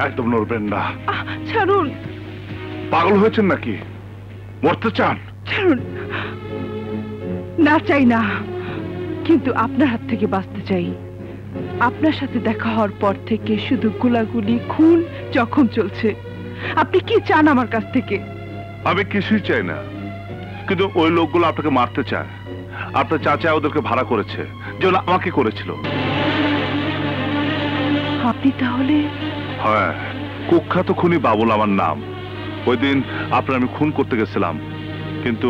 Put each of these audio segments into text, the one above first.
একদম নড়বেন না। ছাড়ুন। পাগল হয়েছেন নাকি? মরতে চান? ছাড়ুন। না চাই না, কিন্তু আপনার হাত থেকে বাঁচতে চাই। আপনার সাথে দেখা হওয়ার পর থেকে শুধু গোলাগুলি, খুন, জখম চলছে। আপনি কি চান আমার কাছ থেকে? আমি কিছুই চাই না, কিন্তু ওই লোকগুলো আপনাকে মারতে চায়। আপনার চাচা ওদেরকে ভাড়া করেছে, যেন আমাকে করেছিল। আপনি তাহলে? হ্যাঁ, কুখ্যাত খুনি বাবুল আমার নাম। ওই দিন আপনার আমি খুন করতে গেছিলাম, কিন্তু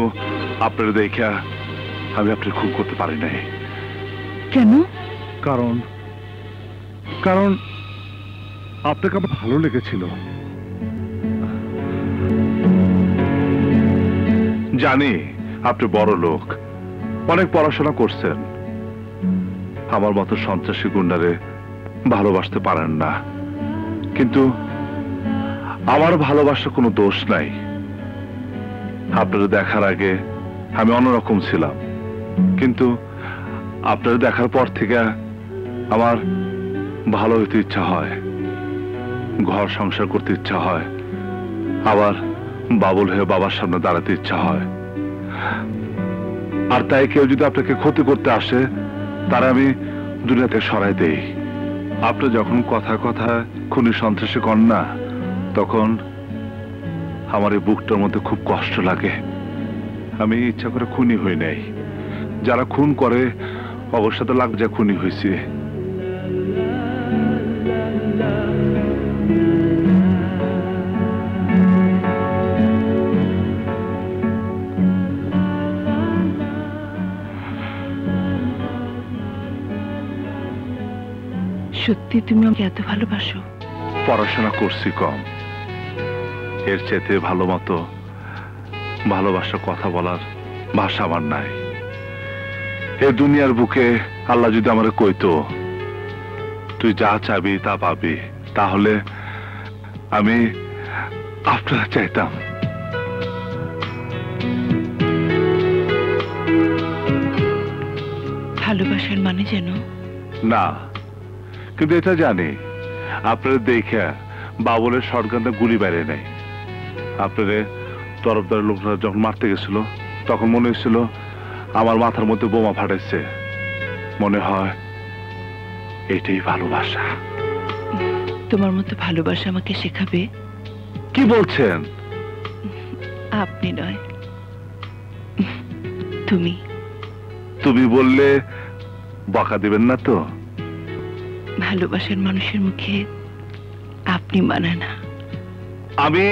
আপনার দেখা আমি আপনার খুন করতে পারি নাই। কেন? কারণ কারণ আপনাকে আমার ভালো লেগেছিল। জানি আপনি বড় লোক, অনেক পড়াশোনা করছেন। আমার মতো সন্ত্রাসী গুন্ডারে ভালোবাসতে পারেন না, কিন্তু আমার ভালোবাসার কোনো দোষ নাই। আপনারা দেখার আগে আমি অন্যরকম ছিলাম, কিন্তু আপনারা দেখার পর থেকে আমার ভালো হইতে ইচ্ছা হয়, ঘর সংসার করতে ইচ্ছা হয়, আবার বাবুল হয়ে বাবার সামনে দাঁড়াতে ইচ্ছা হয়। আর তাই কেউ যদি আপনাকে ক্ষতি করতে আসে, তারা আমি দুনিয়াতে সরাই দেই। আপনি যখন কথা কথা খুনি সন্ত্রাসী কন না, তখন আমার এই বুকটার মধ্যে খুব কষ্ট লাগে। আমি ইচ্ছা করে খুনি হই নাই। যারা খুন করে অবশ্যই লাগ যা খুনি হয়েছে। সত্যি তুমি আমাকে এত ভালোবাসো? পড়াশোনা করছি কম, এর চাইতে ভালো মতো ভালোবাসার কথা বলার ভাষা আমার নাই। এই দুনিয়ার বুকে আল্লাহ যদি আমারে কইতো তুই যা চাবি তা পাবি, তাহলে আমি আপনারা চাইতাম। ভালোবাসার মানে যেন? না, কিন্তু এটা জানি আপনারা দেখে বাবুলের শটগানটা গুলি বাইরে নেই। আপনারে তরফদার লোকরা যখন মারতে গেছিল, তখন মনে হয়েছিল আমার মাথার মধ্যে বোমা ফাটাইছে। মনে হয় এটাই ভালোবাসা। তোমার মতো ভালোবাসা আমাকে শেখাবে? কি বলছেন? আপনি নয়, তুমি। তুমি বললে বকা দিবেন না তো? ভালোবাসার মানুষের মুখে আপনি মানায় না। আমি